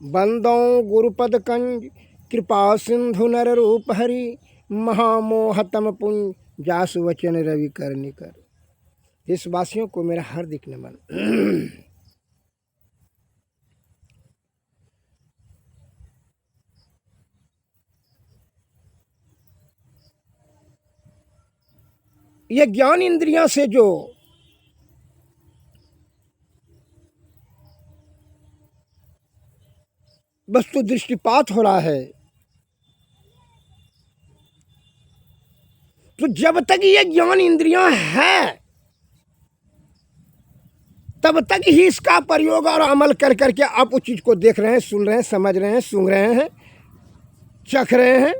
बंदों गुरुपद कंज कृपा सिंधु नर रूप हरि महामोहतम पुंज जासु वचन रवि करनि कर। देशवासियों को मेरा हार्दिक नमन। ये ज्ञान इंद्रियां से जो वस्तु दृष्टिपात हो रहा है, तो जब तक ये ज्ञान इंद्रियां हैं तब तक ही इसका प्रयोग और अमल कर करके आप उस चीज को देख रहे हैं, सुन रहे हैं, समझ रहे हैं, सूंघ रहे हैं, चख रहे हैं।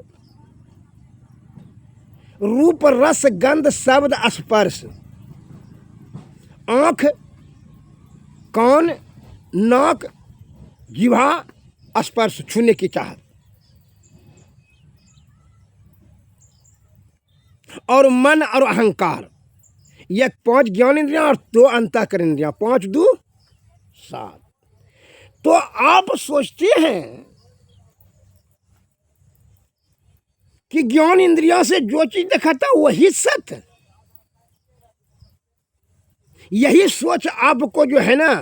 रूप रस गंध शब्द स्पर्श, आंख कान नाक जिह्वा स्पर्श, छूने की चाहत, और मन और अहंकार, ये 5 ज्ञान इंद्रियां और 2 अंतःकरण इंद्रियां, 5 2 7। तो आप सोचते हैं कि ज्ञान इंद्रियां से जो चीज देखा था वही सत्य। यही सोच आपको जो है ना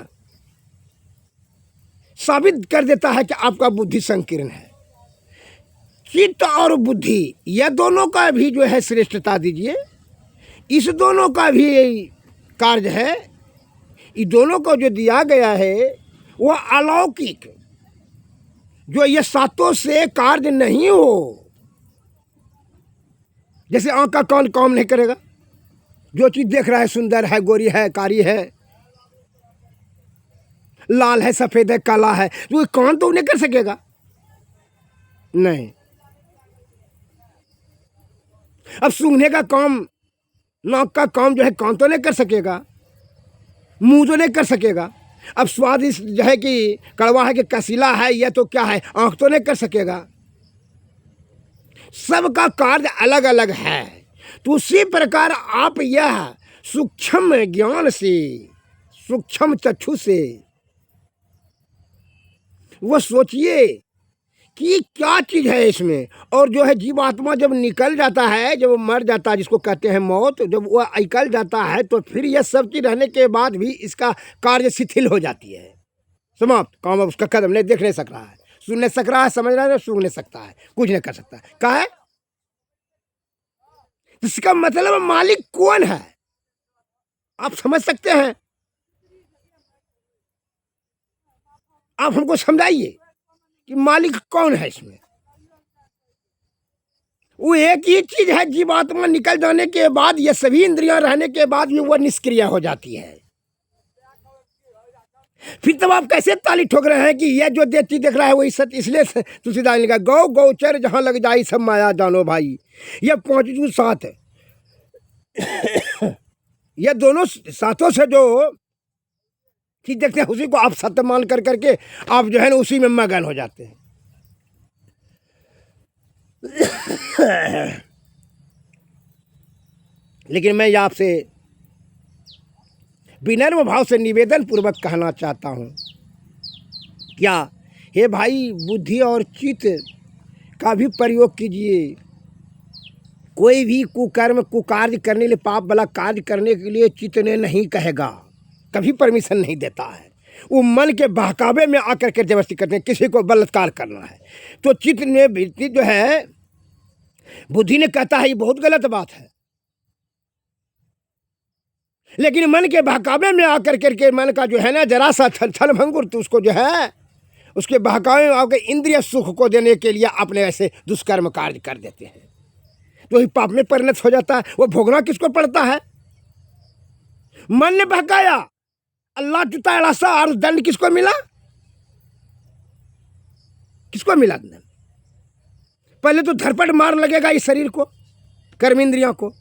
साबित कर देता है कि आपका बुद्धि संकीर्ण है। चित्त और बुद्धि यह दोनों का भी जो है श्रेष्ठता दीजिए, इस दोनों का भी कार्य है। ये दोनों को जो दिया गया है वह अलौकिक, जो ये सातों से कार्य नहीं हो। जैसे आंख का कान काम नहीं करेगा, जो चीज देख रहा है सुंदर है, गोरी है, कारी है, लाल है, सफेद है, काला है, तो कान तो नहीं कर सकेगा, नहीं। अब सूंघने का काम, नाक का काम जो है कान तो नहीं कर सकेगा, मुंह तो नहीं कर सकेगा। अब स्वादिष्ट जो है कि कड़वा है कि कसीला है, यह तो क्या है, आंख तो नहीं कर सकेगा। सबका कार्य अलग अलग है। तो उसी प्रकार आप यह सूक्ष्म ज्ञान से, सूक्ष्म चक्षु से वो सोचिए कि क्या चीज है इसमें। और जो है जीवात्मा जब निकल जाता है, जब मर जाता है, जिसको कहते हैं मौत, जब वह निकल जाता है तो फिर यह सब चीज रहने के बाद भी इसका कार्य शिथिल हो जाती है, समाप्त। काम अब उसका कदम नहीं देख नहीं सक रहा है, सुन नहीं सक रहा है, समझ रहा है, सूंघ नहीं सकता है, कुछ नहीं कर सकता है। क्या है इसका मतलब? मालिक कौन है आप समझ सकते हैं? आप हमको समझाइए कि मालिक कौन है इसमें। वो एक ही चीज है, जीवात्मा निकल जाने के बाद ये सभी इंद्रियां रहने के बाद भी वो निष्क्रिय हो जाती है। फिर तब आप कैसे ताली ठोक रहे हैं कि यह जो चीज देख रहा है वही सत्य? इसलिए तुलसीदास ने कहा गौ गौचर जहां लग जाई सब माया जानो भाई। यह 5 2 7 है। यह दोनों सातों से जो चीज देखते हैं उसी को आप सत्य मान कर करके आप जो है ना उसी में मगन हो जाते हैं। लेकिन मैं आपसे विनम्र भाव से निवेदन पूर्वक कहना चाहता हूँ, क्या हे भाई, बुद्धि और चित्त का भी प्रयोग कीजिए। कोई भी कुकर्म कुकार्य करने के लिए, पाप वाला कार्य करने के लिए चित्त ने नहीं कहेगा, कभी परमिशन नहीं देता है। वो मन के बहकावे में आकर के जबरदस्ती करते हैं, किसी को बलात्कार करना है तो चित्त ने वृत्ति जो है, बुद्धि ने कहता है ये बहुत गलत बात है, लेकिन मन के बहकावे में आकर करके मन का जो है ना जरा सा छल भंगुर, तो उसको जो है उसके बहकावे में आकर इंद्रिय सुख को देने के लिए अपने ऐसे दुष्कर्म कार्य कर देते हैं, तो ही पाप में परिणत हो जाता है। वो भोगना किसको पड़ता है? मन ने बहकाया, अल्लाह टूटा सा, और दंड किसको मिला? किसको मिला दंड? पहले तो धरपट मार लगेगा इस शरीर को, कर्म इंद्रियों को,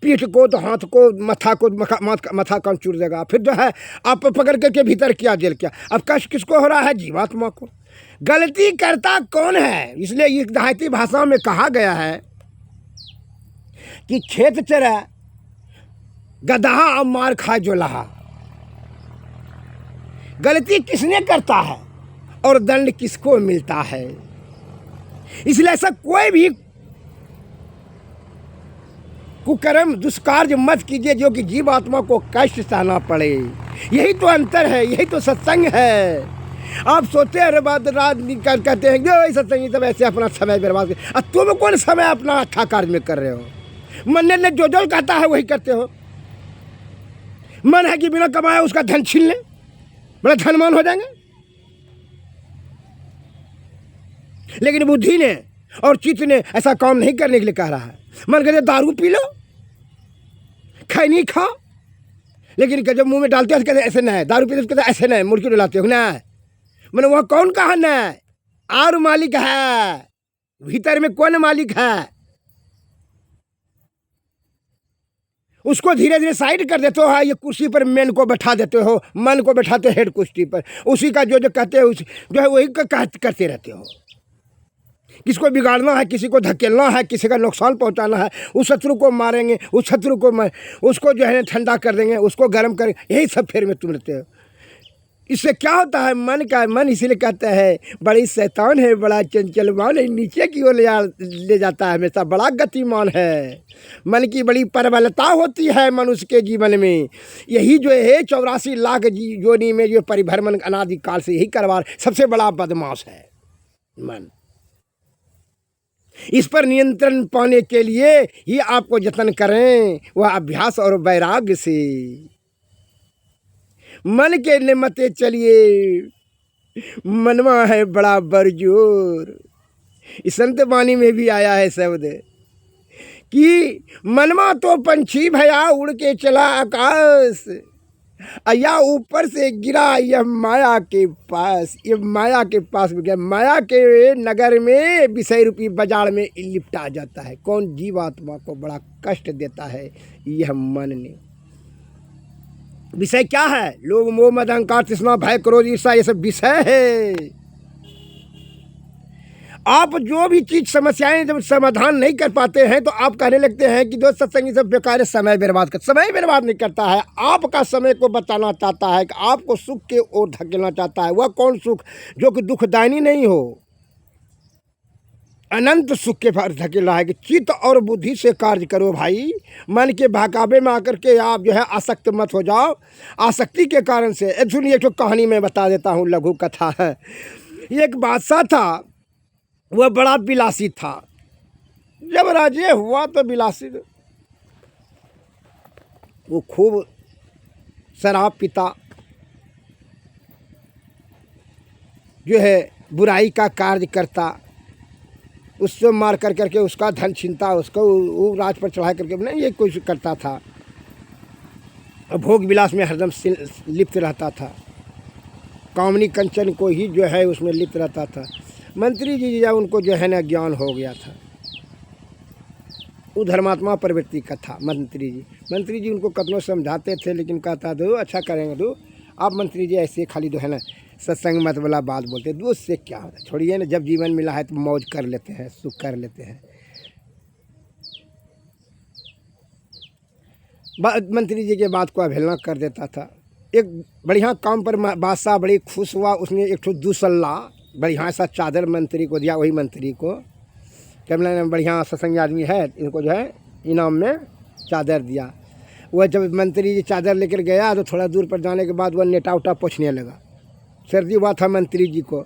पीठ को, तो हाथ को, मथा को, मथा कान चूर देगा। फिर जो है आप पकड़ करके भीतर किया, जेल किया। अब कष्ट किसको हो रहा है? जीवात्मा को। गलती करता कौन है? इसलिए इस देहाती भाषा में कहा गया है कि खेत चरा गदहा और मार खाए जो लहा। गलती किसने करता है? और दंड किसको मिलता है। इसलिए ऐसा कोई भी कुकर्म दुष्कार्य मत कीजिए जो कि जीव आत्मा को कष्ट सहना पड़े। यही तो अंतर है, यही तो सत्संग है। आप सोचते हैं अरे बात रात निकल कहते हैं जो सत्संगी सब ऐसे अपना समय बर्बाद कर, अब तुम कौन समय अपना अच्छा कार्य में कर रहे हो। मन ने जो जो कहता है वही करते हो। मन है कि बिना कमाए उसका धन छीन ले, बड़ा धनवान हो जाएंगे। लेकिन बुद्धि ने और चित्त ने ऐसा काम नहीं करने के लिए कह रहा है। मन कहते दारू पी लो, खैनी खाओ, लेकिन जब मुंह में डालते हो कहते ऐसे नहीं, दारू पीते कहते ऐसे नहीं, मुर्गी डलाते हो ना। मैंने वह कौन कहा ना और मालिक है, भीतर में कौन मालिक है। उसको धीरे धीरे साइड कर देते हो। ये कुर्सी पर मेन को बैठा देते हो, मन को बैठाते हेड कुर्सी पर, उसी का जो जो कहते हो जो है वही करते रहते हो। किसको बिगाड़ना है, किसी को धकेलना है, किसी का नुकसान पहुंचाना है, उस शत्रु को मारेंगे, उस शत्रु को उसको जो है ठंडा कर देंगे, उसको गर्म करेंगे, यही सब फेर में तुम रहते हो। इससे क्या होता है, मन इसीलिए कहता है बड़ी शैतान है, बड़ा चंचलमान है, नीचे की ओर ले जाता है, हमेशा बड़ा गतिमान है। मन की बड़ी प्रबलता होती है मनुष्य के जीवन में। यही जो है 84 लाख योनि में जो परिभ्रमण अनादिकाल से यही करवा, सबसे बड़ा बदमाश है मन। इस पर नियंत्रण पाने के लिए ही आपको यत्न करें, वह अभ्यास और वैराग्य से। मन के निमते चलिए, मनवा है बड़ा बरजोर। इस संत वाणी में भी आया है शब्द कि मनवा तो पंछी भया उड़ के चला आकाश, या ऊपर से गिरा यह माया के पास। ये माया के पास में गया, माया के नगर में विषय रूपी बाजार में लिपटा जाता है। कौन? जीवात्मा को बड़ा कष्ट देता है यह मन ने। विषय क्या है? लोभ मोह मद अहंकार तृष्णा भय क्रोध ईर्ष्या, ये सब विषय है। आप जो भी चीज समस्याएं जब समाधान नहीं कर पाते हैं तो आप कहने लगते हैं कि दोस्त सत्संगी सब बेकार है, समय बर्बाद कर। समय बर्बाद नहीं करता है, आपका समय को बताना चाहता है कि आपको सुख के ओर धकेलना चाहता है। वह कौन सुख? जो कि दुखदायी नहीं हो, अनंत सुख के पास धकेल रहा है कि चित्त और बुद्धि से कार्य करो भाई। मन के बहकावे में आकर के आप जो है आसक्त मत हो जाओ। आसक्ति के कारण से सुनिए, एक कहानी मैं बता देता हूँ, लघु कथा है। एक बादशाह था, वह बड़ा विलासी था। जब राज्य हुआ तो विलासी, वो खूब शराब पीता, जो है बुराई का कार्य करता, उससे मार कर करके उसका धन छीनता, उसको वो राज पर चढ़ा करके नहीं ये कुछ करता था। भोग विलास में हरदम लिप्त रहता था, कामनी कंचन को ही जो है उसमें लिप्त रहता था। मंत्री जी जब उनको जो है ना ज्ञान हो गया था, वो धर्मात्मा प्रवृत्ति का था मंत्री जी उनको कतनों समझाते थे, लेकिन कहता दो अच्छा करेंगे दो। आप मंत्री जी ऐसे खाली जो है ना सत्संग मत वाला बात बोलते, दो उससे क्या होता है, छोड़िए ना। जब जीवन मिला है तो मौज कर लेते हैं, सुख कर लेते हैं। मंत्री जी के बात को अवहेलना कर देता था। एक बढ़िया काम पर बादशाह बड़ी खुश हुआ, उसने एक ठो दूसल्ला बढ़िया सा चादर मंत्री को दिया। वही मंत्री को क्या बढ़िया सत्संगी आदमी है, इनको जो है इनाम में चादर दिया। वह जब मंत्री जी चादर लेकर गया तो थोड़ा दूर पर जाने के बाद वह नेटा उटा पोंछने लगा। सर्दी हुआ था मंत्री जी को,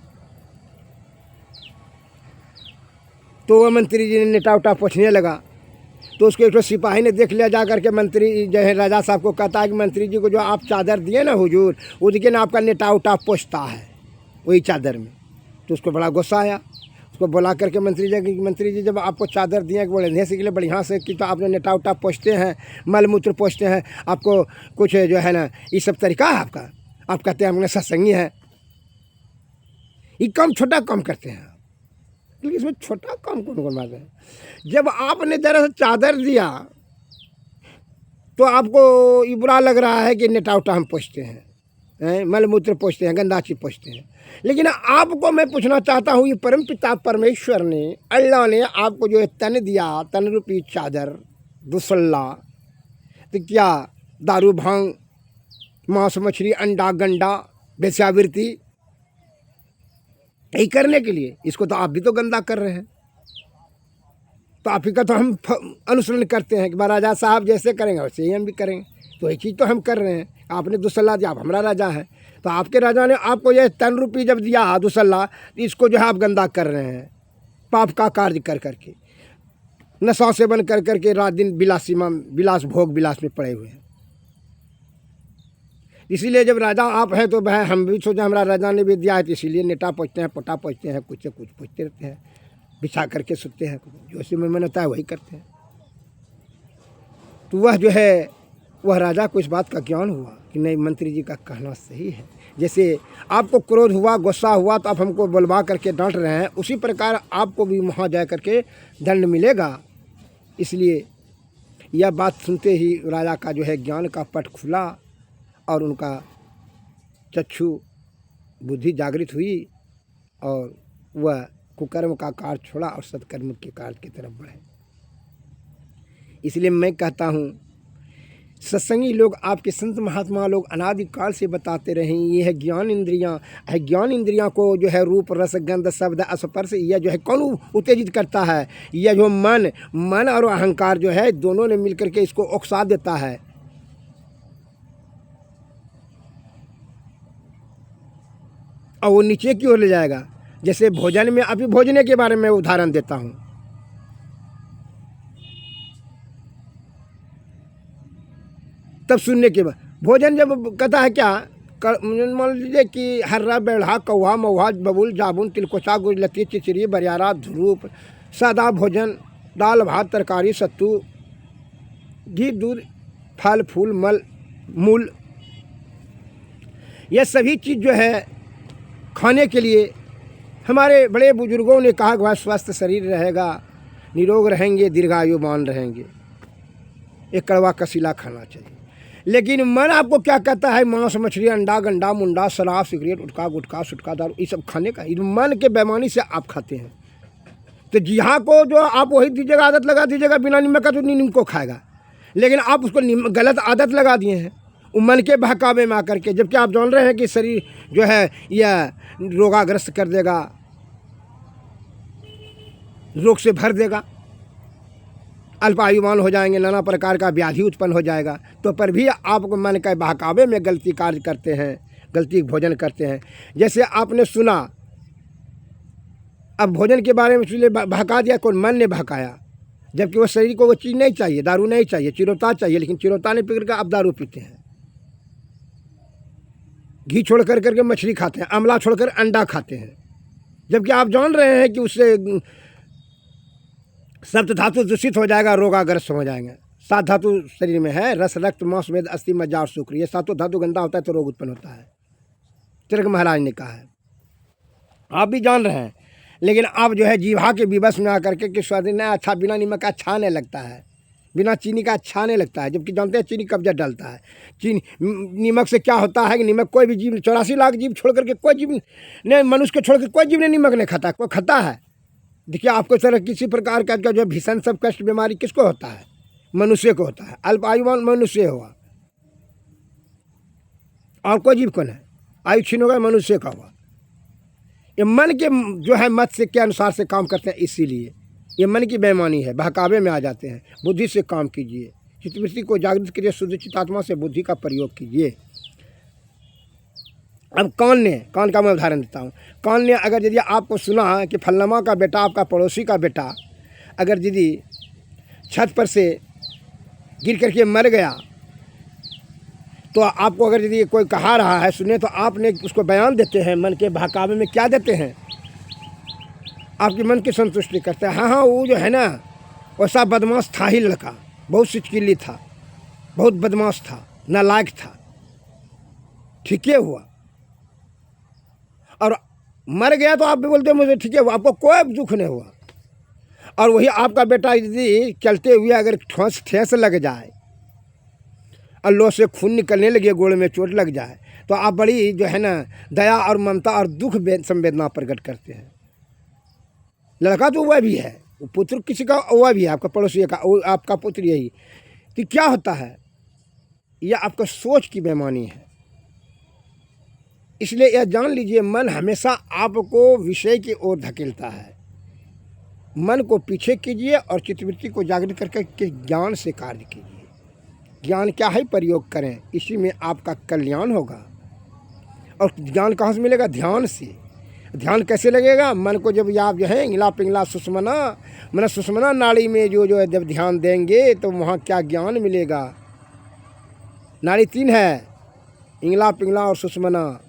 तो वह मंत्री जी ने नेटा उटा पोंछने लगा। तो उसको एक तो सिपाही ने देख लिया, जा करके मंत्री जो है राजा साहब को कहता है कि मंत्री जी को जो आप चादर दिए ना हुजूर, उसके ना आपका नेटा उटा पोंछता है वही चादर में। तो उसको बड़ा गुस्सा आया। उसको बुला करके मंत्री जी जब आपको चादर दिए कि बोले से के लिए बढ़िया से कि तो आपने नेटा उटा पोंछते हैं, मल मूत्र पोंछते हैं, आपको कुछ जो है ना ये सब तरीका है आपका। आप कहते हैं हमने सत्संगी है, ये काम छोटा काम करते हैं, लेकिन इसमें छोटा काम कौन बात है। जब आपने दरअसल चादर दिया तो आपको ये बुरा लग रहा है कि नेटा उटा हम पोंछते हैं, मल मूत्र पोंछते हैं, गंदा चीज पोंछते हैं। लेकिन आपको मैं पूछना चाहता हूँ, ये परम पिता परमेश्वर ने, अल्लाह ने आपको जो है तन दिया, तन रूपी चादर दुसल्ला, तो क्या दारू भांग मांस मछली अंडा गंडा वेश्यावृत्ति यही करने के लिए। इसको तो आप भी तो गंदा कर रहे हैं, तो आप ही का तो हम अनुसरण करते हैं कि राजा साहब जैसे करेंगे वैसे ही हम भी करेंगे। तो यही चीज़ तो हम कर रहे हैं। आपने दुसल्ला दिया, आप हमारा राजा है, तो आपके राजा ने आपको ये 10 रुपये जब दिया दुसल्ला, तो इसको जो है आप गंदा कर रहे हैं, पाप का कार्य कर करके, नशा सेवन कर करके रात दिन विलास भोग विलास में पड़े हुए हैं। इसीलिए जब राजा आप हैं तो वह हम भी सोचे हमारा राजा ने भी दिया है, तो इसीलिए नेटा पूछते हैं, पोटा पूछते हैं, कुछ से कुछ पूछते रहते हैं, बिछा करके सोते हैं, जो सी मन होता है वही करते हैं। तो वह जो है वह राजा को इस बात का ज्ञान हुआ कि नहीं, मंत्री जी का कहना सही है। जैसे आपको क्रोध हुआ, गुस्सा हुआ, तो आप हमको बुलवा करके डांट रहे हैं, उसी प्रकार आपको भी वहाँ जा करके दंड मिलेगा। इसलिए यह बात सुनते ही राजा का जो है ज्ञान का पट खुला और उनका चक्षु बुद्धि जागृत हुई और वह कुकर्म का कार्य छोड़ा और सत्कर्म के कार्य की तरफ बढ़े। इसलिए मैं कहता हूँ सत्संगी लोग, आपके संत महात्मा लोग अनादिकाल से बताते रहे, ये है ज्ञान इंद्रियाँ है। ज्ञान इंद्रियाँ को जो है रूप रस गंध शब्द स्पर्श, यह जो है कौन उत्तेजित करता है? यह जो मन और अहंकार जो है दोनों ने मिलकर के इसको उकसा देता है। और वो नीचे की ओर ले जाएगा। जैसे भोजन में, अभी भोजन के बारे में उदाहरण देता हूँ। तब सुनने के बाद भोजन जब कहता है क्या, मान लीजिए कि हर्रा बेढ़ा कौवा महुआ बबूल जाबुन तिलकोचा गुजलती चिचरी बरियारा धूप, सादा भोजन, दाल भात तरकारी सत्तू घी दूध फल फूल मूल, यह सभी चीज़ जो है खाने के लिए हमारे बड़े बुजुर्गों ने कहा कि वह स्वस्थ शरीर रहेगा, निरोग रहेंगे, दीर्घायुमान रहेंगे, एक कड़वा कसीला खाना चाहिए। लेकिन मन आपको क्या कहता है? मांस मछली अंडा गंडा मुंडा शराब सिगरेट उठका गुटखा सुटका दारू, ये सब खाने का, मन के बेईमानी से आप खाते हैं। तो जिहा को जो आप वही दीजिएगा, आदत लगा दीजिएगा बिना नमक का, तो नीम को खाएगा। लेकिन आप उसको गलत आदत लगा दिए हैं मन के बहकावे में आकर के, जबकि आप जान रहे हैं कि शरीर जो है यह रोगाग्रस्त कर देगा, रोग से भर देगा, अल्पायुमान हो जाएंगे, नाना प्रकार का व्याधि उत्पन्न हो जाएगा। तो पर भी आपको मन के बहकावे में गलती कार्य करते हैं, गलती भोजन करते हैं। जैसे आपने सुना, अब भोजन के बारे में इसलिए बहका दिया, कौन? मन ने बहकाया, जबकि वो शरीर को वो चीज़ नहीं चाहिए, दारू नहीं चाहिए, चिरोता चाहिए, लेकिन चिरोता नहीं पी करके आप दारू पीते हैं। घी छोड़ कर करके मछली खाते हैं, अमला छोड़कर अंडा खाते हैं, जबकि आप जान रहे हैं कि उससे सप्त धातु दूषित हो जाएगा, रोगाग्रस्त हो जाएंगे। 7 धातु शरीर में है, रस रक्त मांस मेद अस्थि मज्जा और शुक्र, ये 7 धातु गंदा होता है तो रोग उत्पन्न होता है, तिलक महाराज ने कहा है, आप भी जान रहे हैं। लेकिन आप जो है जीवा के विवश में आकर के स्वाद नहीं अच्छा, बिना नमक का अच्छा नहीं लगता है, बिना चीनी का अच्छा नहीं लगता है, जबकि जानते हैं चीनी कब्जा डालता है। चीनी नमक से क्या होता है कि नमक कोई भी जीव, 84 लाख जीव छोड़ करके कोई जीव नहीं, मनुष्य को छोड़ कर कोई जीव ने नमक नहीं खाता, कोई खाता है? देखिए आपको सर किसी प्रकार का जो भीषण सब कष्ट बीमारी किसको होता है? मनुष्य को होता है, अल्पायुमान मनुष्य हुआ, और कोई जीव कौन है? आयु क्षीण होगा, मनुष्य का हुआ। ये मन के जो है मत से के अनुसार से काम करते हैं, इसीलिए ये मन की बेईमानी है, बहकावे में आ जाते हैं। बुद्धि से काम कीजिए, चित्तवृत्ति को जागृत कीजिए, शुद्ध चित्तात्मा से बुद्धि का प्रयोग कीजिए। अब कान का मैं उदाहरण देता हूँ। कान ने अगर यदि आपको सुना कि फलनमा का बेटा, आपका पड़ोसी का बेटा अगर यदि छत पर से गिर करके मर गया, तो आपको अगर यदि कोई कहा रहा है सुने, तो आपने उसको बयान देते हैं, मन के बहकावे में क्या देते हैं? आपके मन की संतुष्टि करते हैं। हाँ वो जो है ना, वैसा बदमाश था ही लड़का, बहुत सिचकिली था, बहुत बदमाश था, नालायक था, ठीक है हुआ, और मर गया तो आप भी बोलते मुझे ठीक है हुआ, आपको कोई दुख नहीं हुआ। और वही आपका बेटा यदि चलते हुए अगर ठेस लग जाए और लो से खून निकलने लगे, गोड़ में चोट लग जाए, तो आप बड़ी जो है ना दया और ममता और दुख संवेदना प्रकट करते हैं। लड़का तो वह भी है, पुत्र किसी का वह भी है, आपका पड़ोसी का, आपका पुत्र यही। तो क्या होता है? यह आपका सोच की बेईमानी है। इसलिए यह जान लीजिए, मन हमेशा आपको विषय की ओर धकेलता है। मन को पीछे कीजिए और चित्तवृत्ति को जागृत करके ज्ञान से कार्य कीजिए। ज्ञान क्या है, प्रयोग करें, इसी में आपका कल्याण होगा। और ज्ञान कहाँ से मिलेगा? ध्यान से। ध्यान कैसे लगेगा? मन को जब आप जो है इंगला पिंगला सुषुम्ना, मतलब सुषुम्ना नाड़ी में जो है जब ध्यान देंगे तो वहाँ क्या ज्ञान मिलेगा? नाड़ी 3 है, इंगला पिंगला और सुषुम्ना।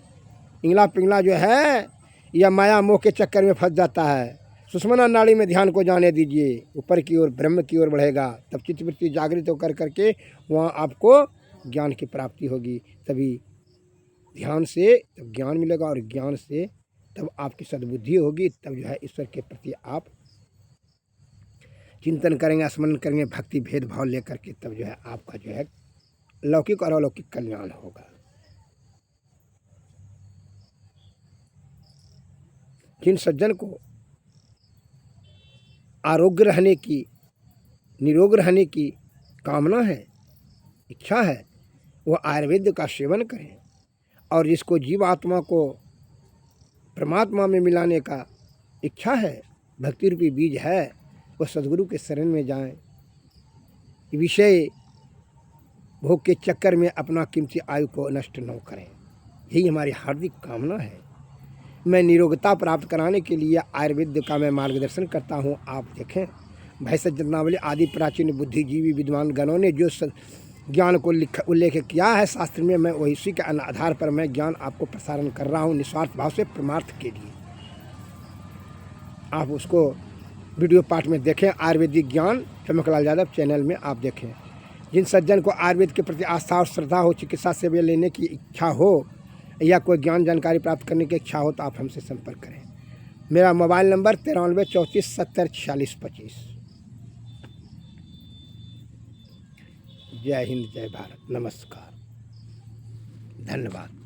इंगला पिंगला जो है यह माया मोह के चक्कर में फंस जाता है। सुषुम्ना नाड़ी में ध्यान को जाने दीजिए, ऊपर की ओर ब्रह्म की ओर बढ़ेगा, तब चित्तवृत्ति जागृत होकर करके वहाँ आपको ज्ञान की प्राप्ति होगी। तभी ध्यान से तब ज्ञान मिलेगा, और ज्ञान से तब आपकी सद्बुद्धि होगी। तब जो है ईश्वर के प्रति आप चिंतन करेंगे, स्मरण करेंगे, भक्ति भेदभाव लेकर के, तब जो है आपका जो है लौकिक और अलौकिक कल्याण होगा। जिन सज्जन को आरोग्य रहने की, निरोग रहने की कामना है, इच्छा है, वह आयुर्वेद का सेवन करें। और जिसको जीवात्मा को परमात्मा में मिलाने का इच्छा है, भक्ति रूपी बीज है, वह सद्गुरु के शरण में जाएं। विषय भोग के चक्कर में अपना कीमती आयु को नष्ट न करें, यही हमारी हार्दिक कामना है। मैं निरोगता प्राप्त कराने के लिए आयुर्वेद का मैं मार्गदर्शन करता हूँ। आप देखें, भाई सज्जनावली आदि प्राचीन बुद्धिजीवी विद्वान गणों ने जो ज्ञान को उल्लेख किया है शास्त्र में, मैं वही उसी के आधार पर मैं ज्ञान आपको प्रसारण कर रहा हूँ, निस्वार्थ भाव से परमार्थ के लिए। आप उसको वीडियो पाठ में देखें, आयुर्वेदिक ज्ञान चमकलाल यादव चैनल में आप देखें। जिन सज्जन को आयुर्वेद के प्रति आस्था और श्रद्धा हो, चिकित्सा सेवा लेने की इच्छा हो, या कोई ज्ञान जानकारी प्राप्त करने की इच्छा हो, तो आप हमसे संपर्क करें। मेरा मोबाइल नंबर 93 34 70 46 25। जय हिंद, जय भारत, नमस्कार, धन्यवाद।